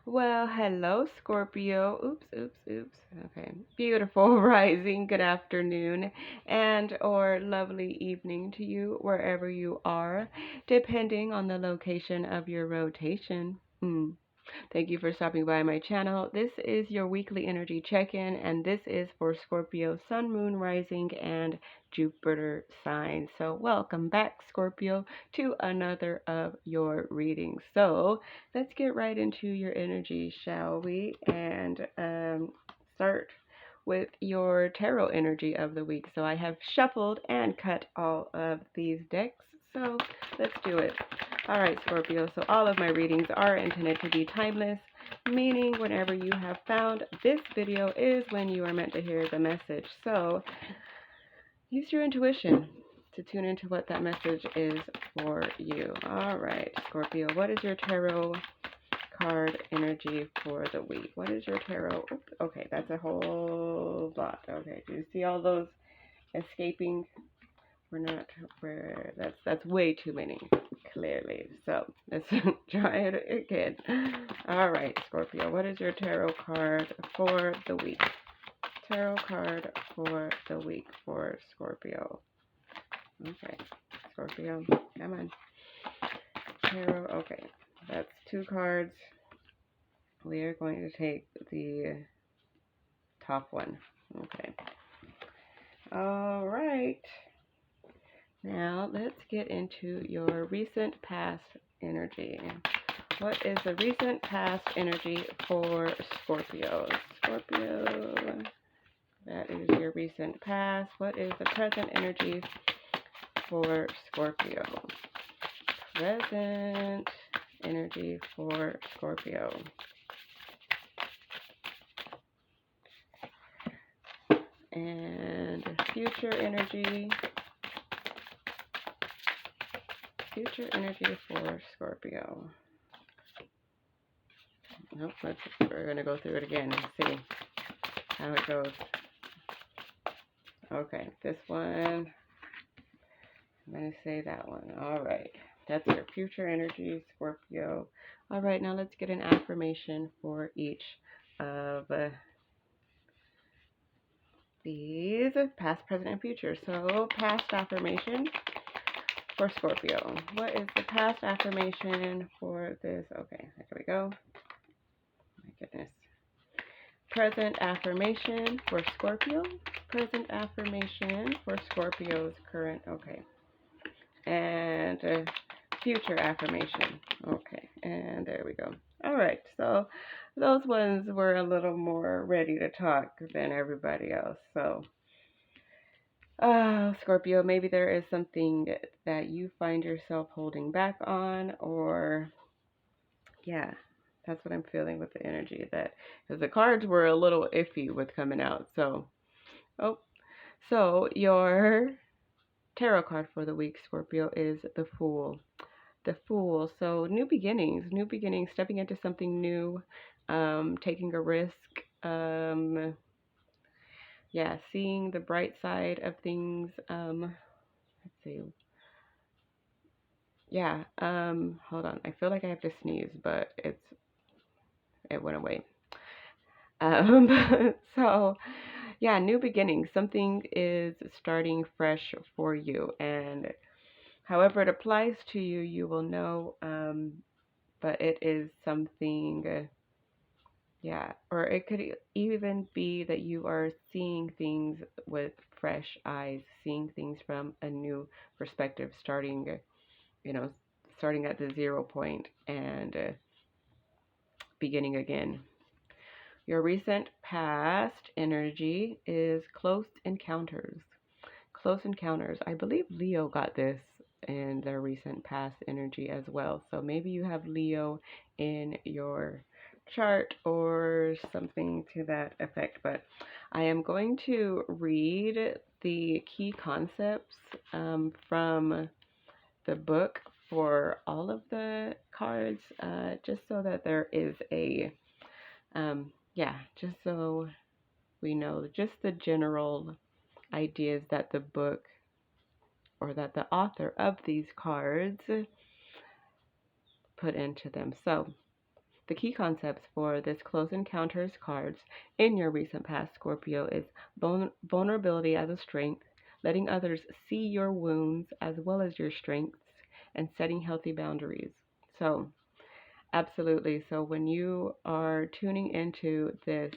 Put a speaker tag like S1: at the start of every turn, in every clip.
S1: Well, hello, Scorpio. Oops, oops, oops. Okay. Beautiful rising, good afternoon, and or lovely evening to you wherever you are, depending on the location of your rotation. Thank you for stopping by my channel. This is your weekly energy check-in, and this is for Scorpio, Sun, Moon, Rising, and Jupiter signs. So welcome back, Scorpio, to another of your readings. So let's get right into your energy, shall we? And start with your tarot energy of the week. So I have shuffled and cut all of these decks. So let's do it. All right, Scorpio, so all of my readings are intended to be timeless, meaning whenever you have found this video is when you are meant to hear the message. So use your intuition to tune into what that message is for you. All right, Scorpio, what is your tarot card energy for the week? What is your tarot? Oops, okay, that's a whole lot. Okay, do you see all those escaping? That's way too many, clearly. So let's try it again. All right, Scorpio, what is your tarot card for the week? Tarot card for the week for Scorpio. Okay, Scorpio, come on. Tarot, okay, that's two cards. We are going to take the top one. Okay. All right. Now, let's get into your recent past energy. What is the recent past energy for Scorpio? Scorpio, that is your recent past. What is the present energy for Scorpio? Present energy for Scorpio. And future energy. Future energy for Scorpio. Nope, we're going to go through it again and see how it goes. Okay, this one, I'm going to say that one. All right, that's your future energy, Scorpio. All right, now let's get an affirmation for each of these, past, present, and future. So, past affirmation for Scorpio. What is the past affirmation for this? Okay, there we go. My goodness. Present affirmation for Scorpio. Present affirmation for Scorpio's current. Okay. And future affirmation. Okay. And there we go. All right. So those ones were a little more ready to talk than everybody else. So, Scorpio, maybe there is something that you find yourself holding back on, or yeah, that's what I'm feeling with the energy, that because the cards were a little iffy with coming out. So, so your tarot card for the week, Scorpio, is the Fool. The Fool. So new beginnings, stepping into something new, taking a risk. Yeah, seeing the bright side of things. Let's see. Yeah. Hold on. I feel like I have to sneeze, but it went away. So yeah, new beginnings. Something is starting fresh for you, and however it applies to you, you will know. But it is something, yeah, or it could even be that you are seeing things with fresh eyes, seeing things from a new perspective, starting, starting at the 0 point and beginning again. Your recent past energy is close encounters. Close encounters. I believe Leo got this in their recent past energy as well. So maybe you have Leo in your chart or something to that effect. But I am going to read the key concepts from the book for all of the cards, just so that there is a just so we know just the general ideas that the book or that the author of these cards put into them. So the key concepts for this Close Encounters cards in your recent past, Scorpio, is vulnerability as a strength, letting others see your wounds as well as your strengths, and setting healthy boundaries. So, absolutely. So, when you are tuning into this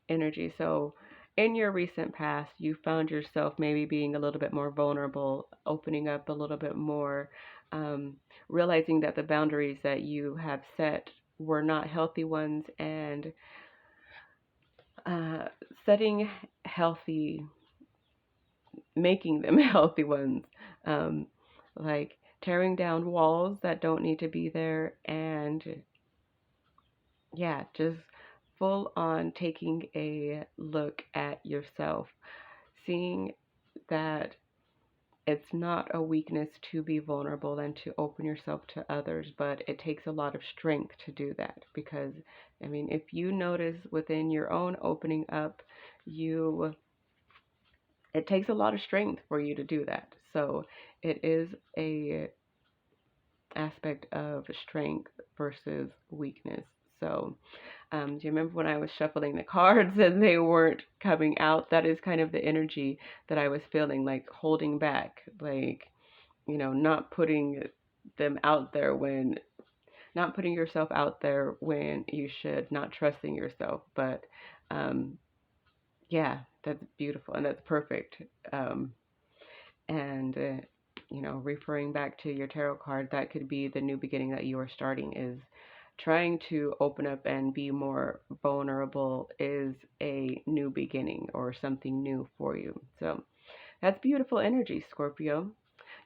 S1: energy, so in your recent past, you found yourself maybe being a little bit more vulnerable, opening up a little bit more, um, realizing that the boundaries that you have set were not healthy ones, and uh, setting healthy, making them healthy ones, um, like tearing down walls that don't need to be there, and yeah, just full on taking a look at yourself, seeing that it's not a weakness to be vulnerable and to open yourself to others, but it takes a lot of strength to do that. Because, I mean, if you notice within your own opening up, it takes a lot of strength for you to do that. So it is a aspect of strength versus weakness. So, do you remember when I was shuffling the cards and they weren't coming out? That is kind of the energy that I was feeling, like holding back, like, not putting them out there when, not putting yourself out there when you should, not trusting yourself. But um, yeah, that's beautiful and that's perfect. Um, and referring back to your tarot card, that could be the new beginning that you are starting, is trying to open up and be more vulnerable is a new beginning or something new for you. So that's beautiful energy, Scorpio.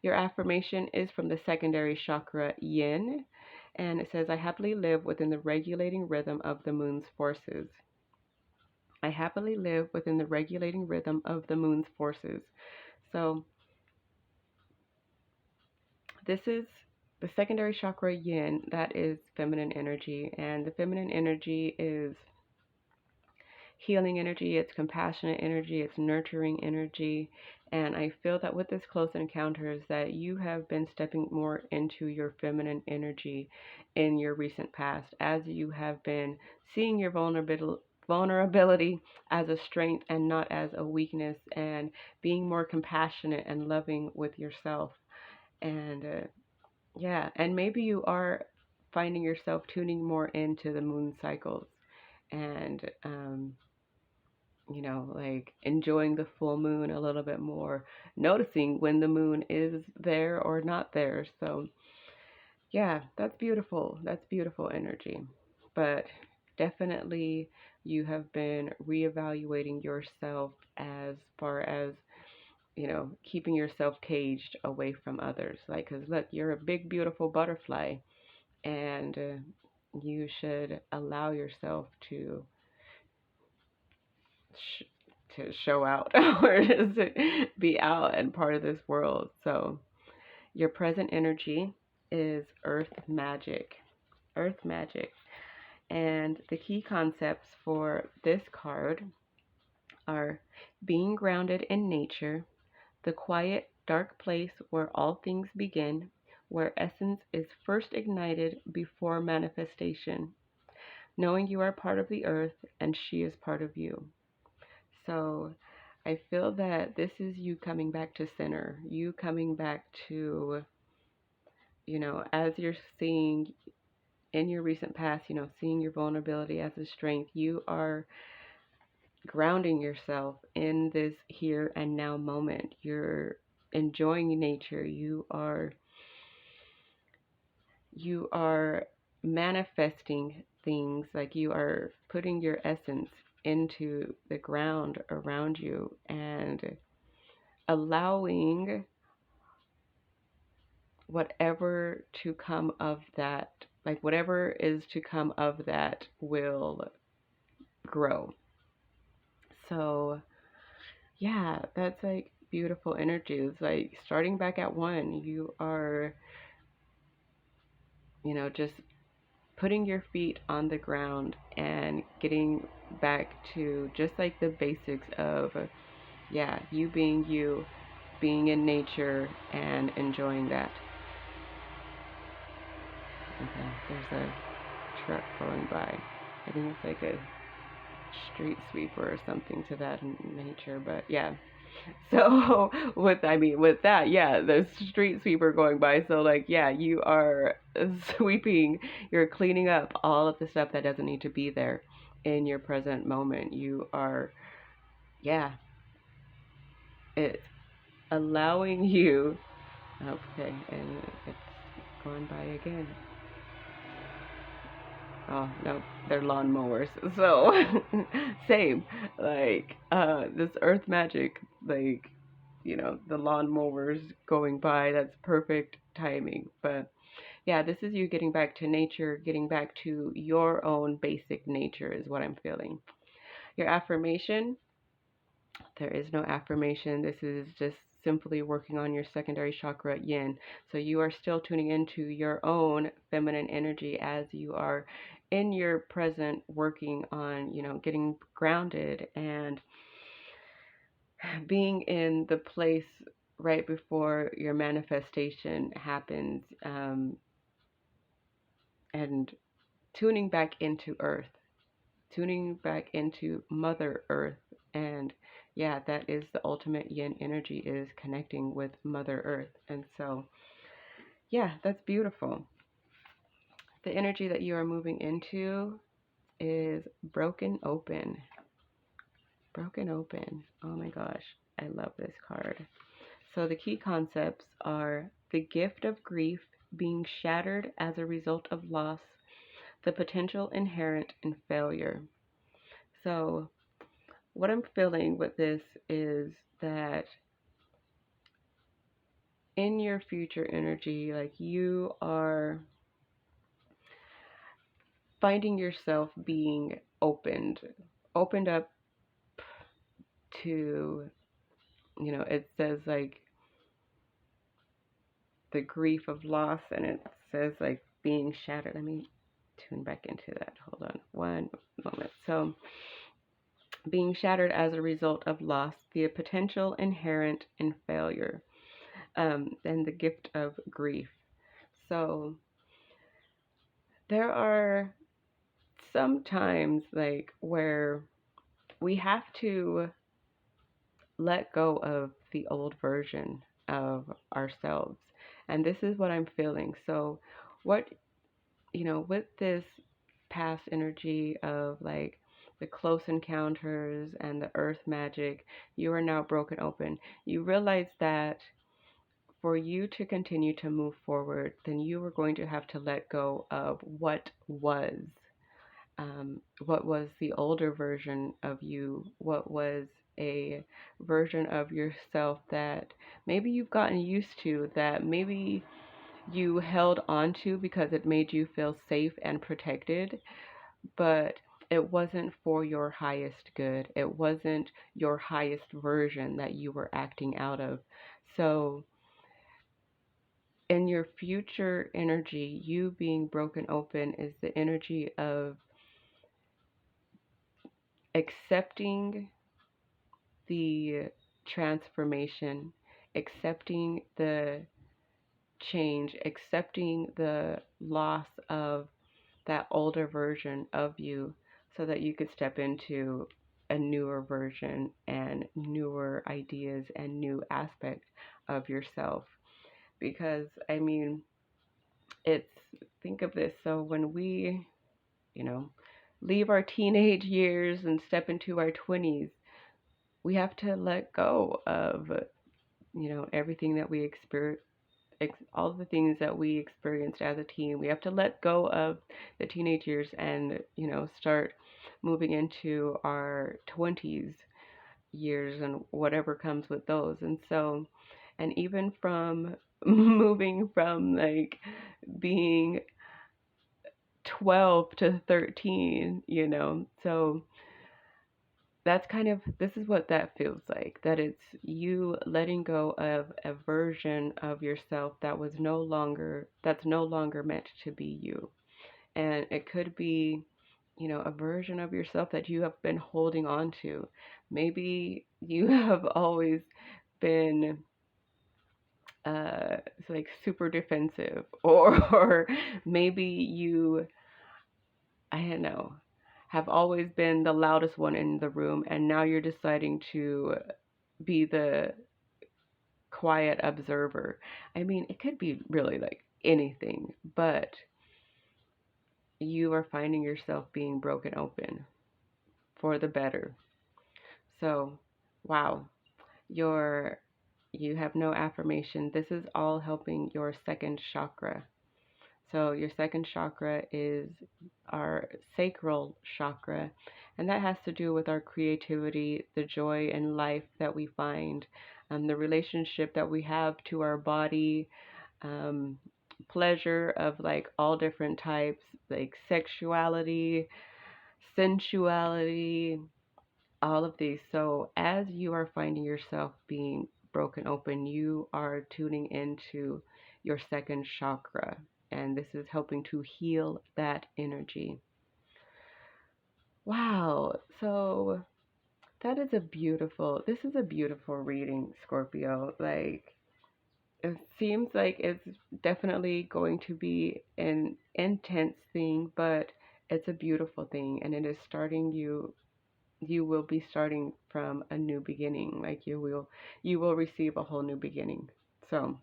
S1: Your affirmation is from the secondary chakra, yin, and it says, I happily live within the regulating rhythm of the moon's forces. I happily live within the regulating rhythm of the moon's forces. So this is the secondary chakra, yin. That is feminine energy, and the feminine energy is healing energy, it's compassionate energy, it's nurturing energy. And I feel that with this close encounters that you have been stepping more into your feminine energy in your recent past, as you have been seeing your vulnerability as a strength and not as a weakness, and being more compassionate and loving with yourself. And yeah, and maybe you are finding yourself tuning more into the moon cycles, and like enjoying the full moon a little bit more, noticing when the moon is there or not there. So, yeah, that's beautiful. That's beautiful energy. But definitely, you have been reevaluating yourself as far as, keeping yourself caged away from others. Like, because look, you're a big, beautiful butterfly, and you should allow yourself to show out or just be out and part of this world. So your present energy is earth magic. Earth magic. And the key concepts for this card are being grounded in nature, the quiet, dark place where all things begin, where essence is first ignited before manifestation, knowing you are part of the earth and she is part of you. So I feel that this is you coming back to center, you coming back to, as you're seeing in your recent past, seeing your vulnerability as a strength, you are grounding yourself in this here and now moment. You're enjoying nature. You are manifesting things, like you are putting your essence into the ground around you and allowing whatever to come of that, like whatever is to come of that will grow. So yeah, that's like beautiful energy. It's like starting back at one. You are, just putting your feet on the ground and getting back to just like the basics of, yeah, you, being in nature and enjoying that. Okay, there's a truck going by. I think it's like a street sweeper or something to that nature, but yeah. So with that, yeah, the street sweeper going by. So like, yeah, you are sweeping, you're cleaning up all of the stuff that doesn't need to be there in your present moment. You are, yeah, it's allowing you. Okay, and it's going by again. Oh no, they're lawnmowers. So same, like this earth magic, like the lawnmowers going by. That's perfect timing. But yeah, this is you getting back to nature, getting back to your own basic nature is what I'm feeling. Your affirmation, there is no affirmation. This is just simply working on your secondary chakra yin. So you are still tuning into your own feminine energy as you are in your present working on, getting grounded and being in the place right before your manifestation happens, and tuning back into earth, tuning back into Mother Earth. And yeah, that is the ultimate yin energy, is connecting with Mother Earth. And so, yeah, that's beautiful. The energy that you are moving into is broken open. Broken open. Oh my gosh, I love this card. So the key concepts are the gift of grief being shattered as a result of loss, the potential inherent in failure. So what I'm feeling with this is that in your future energy, like you are finding yourself being opened up to, it says like the grief of loss, and it says like being shattered. Let me tune back into that. Hold on one moment. So being shattered as a result of loss, the potential inherent in failure, and the gift of grief. So there are some times like where we have to let go of the old version of ourselves. And this is what I'm feeling. So what, with this past energy of like the close encounters and the earth magic, you are now broken open. You realize that for you to continue to move forward, then you are going to have to let go of what was the older version of you, what was a version of yourself that maybe you've gotten used to, that maybe you held on to because it made you feel safe and protected, but it wasn't for your highest good. It wasn't your highest version that you were acting out of. So in your future energy, you being broken open is the energy of accepting the transformation, accepting the change, accepting the loss of that older version of you so that you could step into a newer version and newer ideas and new aspects of yourself. Because, I mean, it's, think of this. So when we, you know, leave our teenage years and step into our 20s, we have to let go of, everything that we experience, all the things that we experienced as a teen. We have to let go of the teenage years and, start moving into our 20s years and whatever comes with those. And so, and even from moving from like being 12 to 13, so that's kind of, this is what that feels like, that it's you letting go of a version of yourself that's no longer meant to be you. And it could be, a version of yourself that you have been holding on to. Maybe you have always been it's like super defensive, or maybe you, I don't know, have always been the loudest one in the room, and now you're deciding to be the quiet observer. I mean, it could be really like anything, but you are finding yourself being broken open for the better. So, wow, your you have no affirmation. This is all helping your second chakra. So your second chakra is our sacral chakra, and that has to do with our creativity, the joy in life that we find, the relationship that we have to our body, um, pleasure of like all different types, like sexuality, sensuality, all of these. So as you are finding yourself being broken open, you are tuning into your second chakra, and this is helping to heal that energy. Wow. So this is a beautiful reading, Scorpio. Like, it seems like it's definitely going to be an intense thing, but it's a beautiful thing, and it is starting you will be starting from a new beginning. Like you will receive a whole new beginning. So,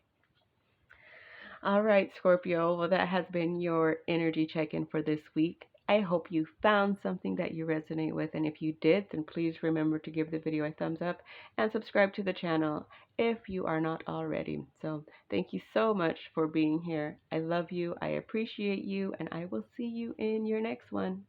S1: all right, Scorpio. Well, that has been your energy check-in for this week. I hope you found something that you resonate with, and if you did, then please remember to give the video a thumbs up and subscribe to the channel if you are not already. So, thank you so much for being here. I love you, I appreciate you, and I will see you in your next one.